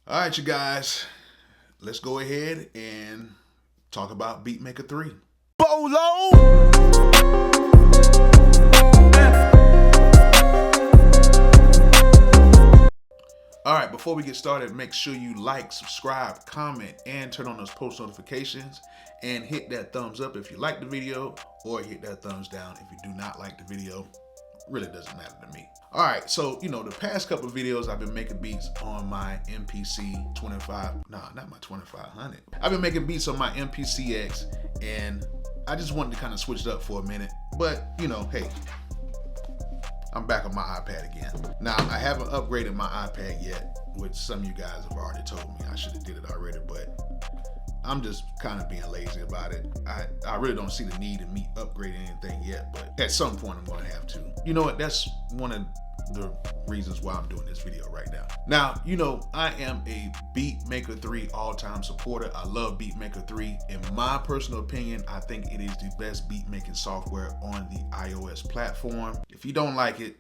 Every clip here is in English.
All right, you guys, let's go ahead and talk about Beatmaker 3. Bolo! All right, before we get started, make sure you like, subscribe, comment, and turn on those post notifications, and hit that thumbs up if you like the video, or hit that thumbs down if you do not like the video. Really doesn't matter to me. All right, so the past couple of videos I've been making beats on my MPC 25, not my 2500. I've been making beats on my MPCX, and I just wanted to kind of switch it up for a minute, but hey, I'm back on my iPad again. Now, I haven't upgraded my iPad yet, which some of you guys have already told me I should have did it already, but I'm just kind of being lazy about it. I really don't see the need in me upgrading anything yet, but at some point I'm going to have to. You know what? That's one of the reasons why I'm doing this video right now. Now, I am a Beatmaker 3 all-time supporter. I love Beatmaker 3. In my personal opinion, I think it is the best beat making software on the iOS platform. If you don't like it,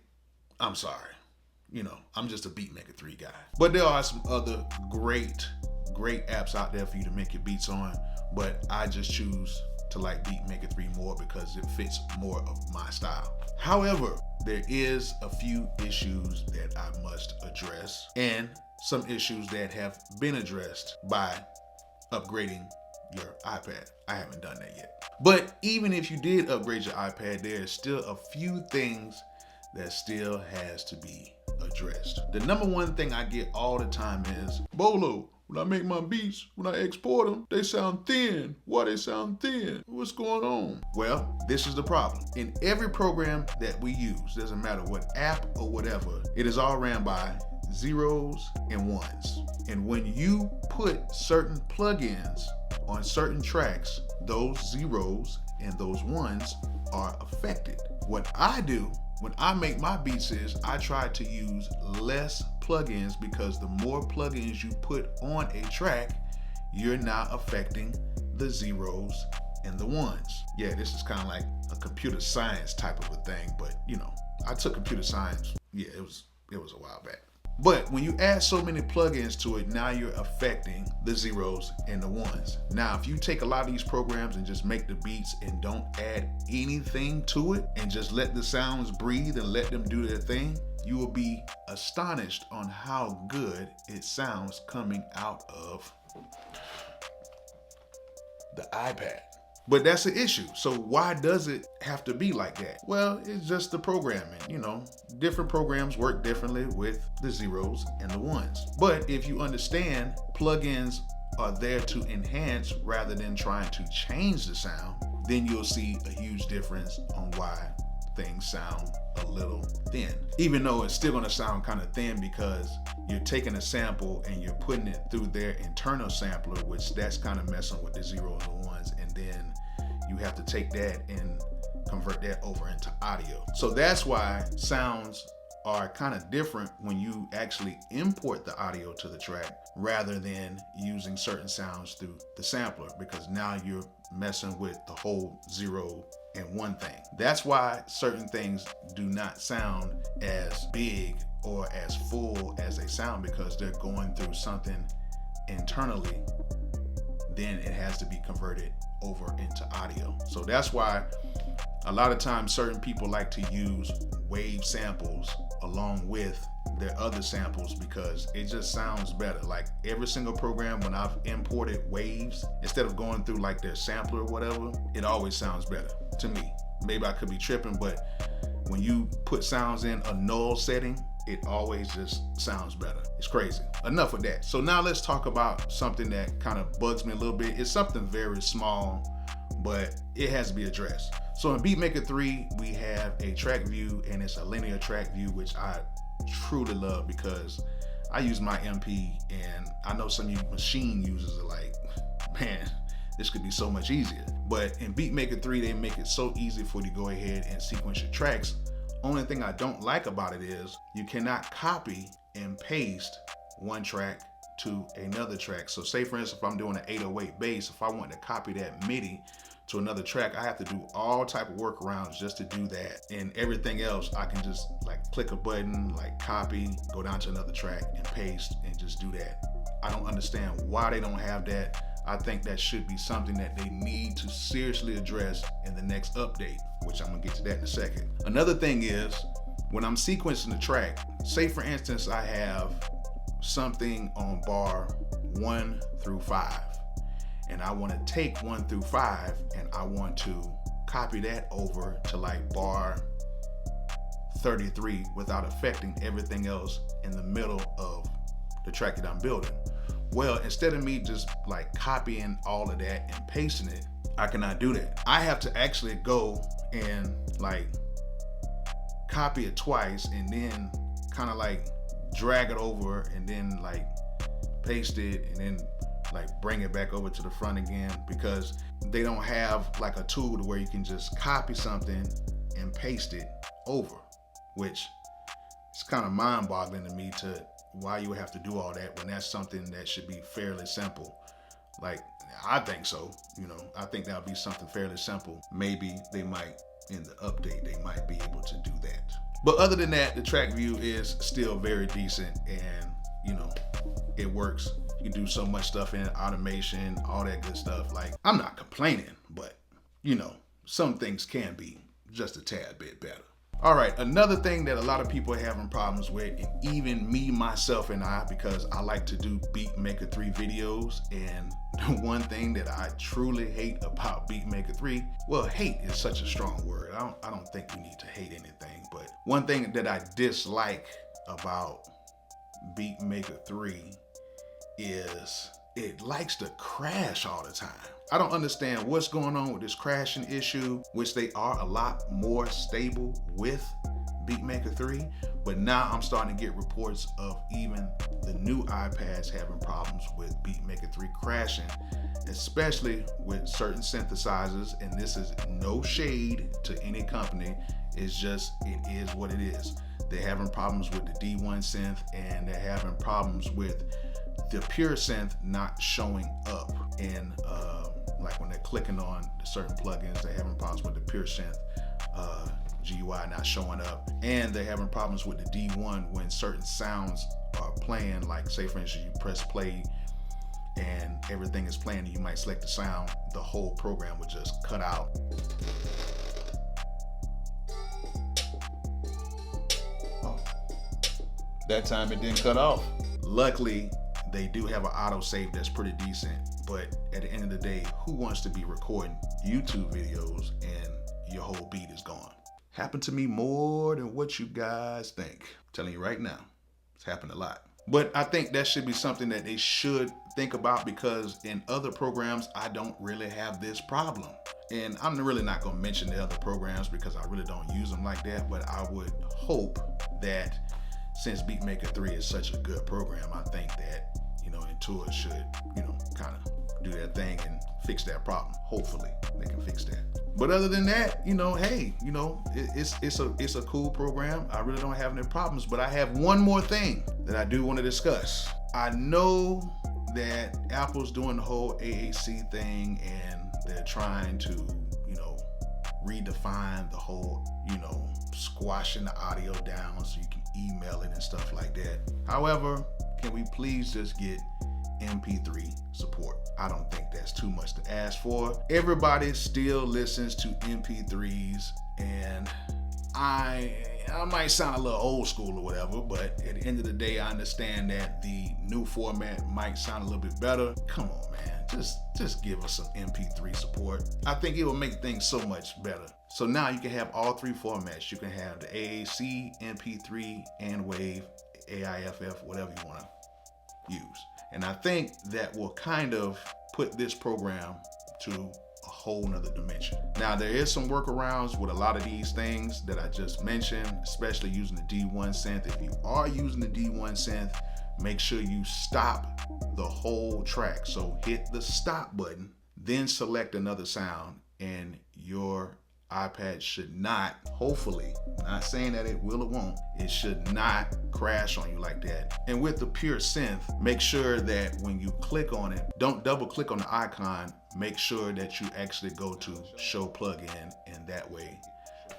I'm sorry. I'm just a Beatmaker 3 guy. But there are some other great apps out there for you to make your beats on, but I just choose to like Beatmaker 3 more because it fits more of my style. However, there is a few issues that I must address, and some issues that have been addressed by upgrading your iPad. I haven't done that yet. But even if you did upgrade your iPad, there's still a few things that still has to be addressed. The number one thing I get all the time is, Bolo, when I make my beats, when I export them, they sound thin. Why they sound thin? What's going on? Well, this is the problem. In every program that we use, doesn't matter what app or whatever, it is all ran by zeros and ones. And when you put certain plugins on certain tracks, those zeros and those ones are affected. What I do when I make my beats is I try to use less plugins, because the more plugins you put on a track, you're not affecting the zeros and the ones. Yeah, this is kind of like a computer science type of a thing, but I took computer science. Yeah, it was a while back. But when you add so many plugins to it, now you're affecting the zeros and the ones. Now, if you take a lot of these programs and just make the beats and don't add anything to it and just let the sounds breathe and let them do their thing, you will be astonished on how good it sounds coming out of the iPad. But that's the issue. So why does it have to be like that? Well, it's just the programming. Different programs work differently with the zeros and the ones. But if you understand, plugins are there to enhance rather than trying to change the sound, then you'll see a huge difference on why things sound a little thin. Even though it's still going to sound kind of thin, because you're taking a sample and you're putting it through their internal sampler, which that's kind of messing with the zeros and the ones, and then you have to take that and convert that over into audio. So that's why sounds are kind of different when you actually import the audio to the track rather than using certain sounds through the sampler, because now you're messing with the whole zero and one thing. That's why certain things do not sound as big or as full as they sound, because they're going through something internally. Then it has to be converted over into audio. So that's why a lot of times certain people like to use wave samples along with their other samples, because it just sounds better. Like every single program, when I've imported waves, instead of going through like their sampler or whatever, it always sounds better to me. Maybe I could be tripping, but when you put sounds in a null setting, it always just sounds better. It's crazy. Enough of that. So now let's talk about something that kind of bugs me a little bit. It's something very small, but it has to be addressed. So in Beatmaker 3, we have a track view, and it's a linear track view, which I truly love, because I use my MP, and I know some of you machine users are like, man, this could be so much easier. But in Beatmaker 3, they make it so easy for you to go ahead and sequence your tracks. Only thing I don't like about it is you cannot copy and paste one track to another track. So say for instance, if I'm doing an 808 bass, if I want to copy that MIDI to another track, I have to do all type of workarounds just to do that. And everything else, I can just like click a button, like copy, go down to another track and paste and just do that I don't understand why they don't have that. I think that should be something that they need to seriously address in the next update, which I'm gonna get to that in a second. Another thing is, when I'm sequencing the track, say for instance, I have something on bar 1 through 5, and I wanna take 1 through 5 and I want to copy that over to like bar 33 without affecting everything else in the middle of the track that I'm building. Well, instead of me just like copying all of that and pasting it, I cannot do that. I have to actually go and like copy it twice and then kind of like drag it over and then like paste it and then like bring it back over to the front again, because they don't have like a tool to where you can just copy something and paste it over, which is kind of mind-boggling to me, to why you would have to do all that when that's something that should be fairly simple. Like, I think so, you know, I think that would be something fairly simple. Maybe they might, in the update, they might be able to do that. But other than that, the track view is still very decent, and you know, it works. You can do so much stuff in automation, all that good stuff. Like, I'm not complaining, but you know, some things can be just a tad bit better. All right, another thing that a lot of people are having problems with, and even me, myself, and I, because I like to do Beatmaker 3 videos, and the one thing that I truly hate about Beatmaker 3, well, hate is such a strong word. I don't think you need to hate anything, but one thing that I dislike about Beatmaker 3 is it likes to crash all the time. I don't understand what's going on with this crashing issue, which they are a lot more stable with Beatmaker 3, but now I'm starting to get reports of even the new iPads having problems with Beatmaker 3 crashing, especially with certain synthesizers, and this is no shade to any company, it's just, it is what it is. They're having problems with the D1 synth, and they're having problems with the pure synth not showing up in like when they're clicking on the certain plugins. They're having problems with the pure synth GUI not showing up, and they're having problems with the D1 when certain sounds are playing. Like, say for instance, you press play and everything is playing, and you might select the sound, the whole program would just cut out. Oh, that time it didn't cut off. Luckily, they do have an autosave that's pretty decent, but at the end of the day, who wants to be recording YouTube videos and your whole beat is gone? Happened to me more than what you guys think. I'm telling you right now, it's happened a lot. But I think that should be something that they should think about, because in other programs, I don't really have this problem. And I'm really not gonna mention the other programs because I really don't use them like that, but I would hope that since Beatmaker 3 is such a good program, I think that, you know, Intuit should, you know, kind of do their thing and fix that problem. Hopefully they can fix that. But other than that, you know, hey, you know, it's a cool program. I really don't have any problems, but I have one more thing that I do want to discuss. I know that Apple's doing the whole AAC thing, and they're trying to, you know, redefine the whole, you know, squashing the audio down so you can email it and stuff like that. However, can we please just get MP3 support? I don't think that's too much to ask for. Everybody still listens to MP3s, and I might sound a little old school or whatever, but at the end of the day, I understand that the new format might sound a little bit better. Come on, man, just give us some MP3 support. I think it will make things so much better. So now you can have all three formats. You can have the AAC, MP3, and WAV, AIFF, whatever you want to use. And I think that will kind of put this program to a whole nother dimension. Now, there is some workarounds with a lot of these things that I just mentioned, especially using the D1 synth. If you are using the D1 synth, make sure you stop the whole track. So hit the stop button, then select another sound, and your iPad should not, hopefully, not saying that it will or won't, it should not crash on you like that. And with the pure synth, make sure that when you click on it, don't double click on the icon, make sure that you actually go to show plugin, and that way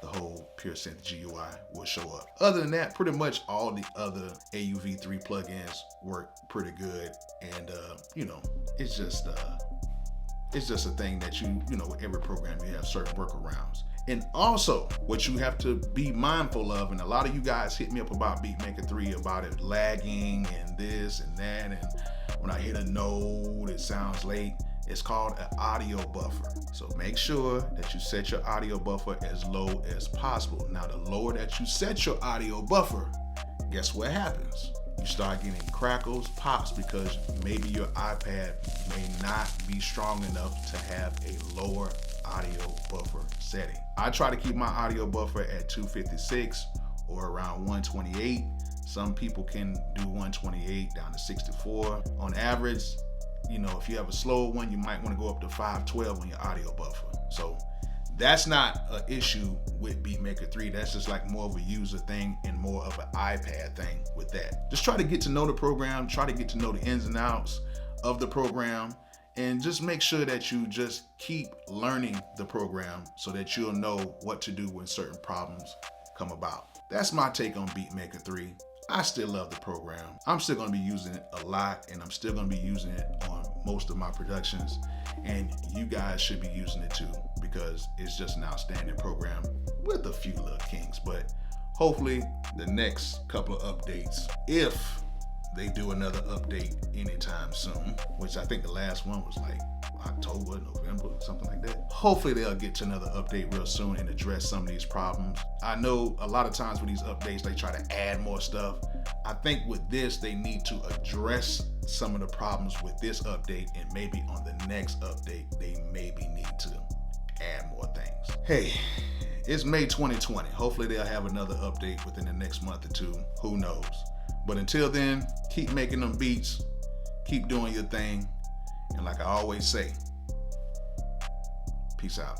the whole Pure Synth GUI will show up. Other than that, pretty much all the other AUV3 plugins work pretty good. And you know, it's just a thing that you know, with every program you have certain workarounds. And also, what you have to be mindful of, and a lot of you guys hit me up about Beatmaker 3 about it lagging and this and that, and when I hit a node, it sounds late. It's called an audio buffer. So make sure that you set your audio buffer as low as possible. Now, the lower that you set your audio buffer, guess what happens? You start getting crackles, pops, because maybe your iPad may not be strong enough to have a lower audio buffer setting. I try to keep my audio buffer at 256 or around 128. Some people can do 128 down to 64. On average, you know, if you have a slower one, you might want to go up to 512 on your audio buffer. So that's not an issue with Beatmaker 3. That's just like more of a user thing and more of an iPad thing with that. Just try to get to know the program, try to get to know the ins and outs of the program, and just make sure that you just keep learning the program so that you'll know what to do when certain problems come about. That's my take on Beatmaker 3. I still love the program. I'm still gonna be using it a lot, and I'm still gonna be using it on most of my productions, and you guys should be using it too, because it's just an outstanding program with a few little kinks. But hopefully the next couple of updates, if they do another update anytime soon, which I think the last one was like October, November, something like that. Hopefully they'll get to another update real soon and address some of these problems. I know a lot of times with these updates, they try to add more stuff. I think with this, they need to address some of the problems with this update, and maybe on the next update, they maybe need to add more things. Hey, it's May 2020. Hopefully they'll have another update within the next month or two. Who knows? But until then, keep making them beats, keep doing your thing, and like I always say, peace out.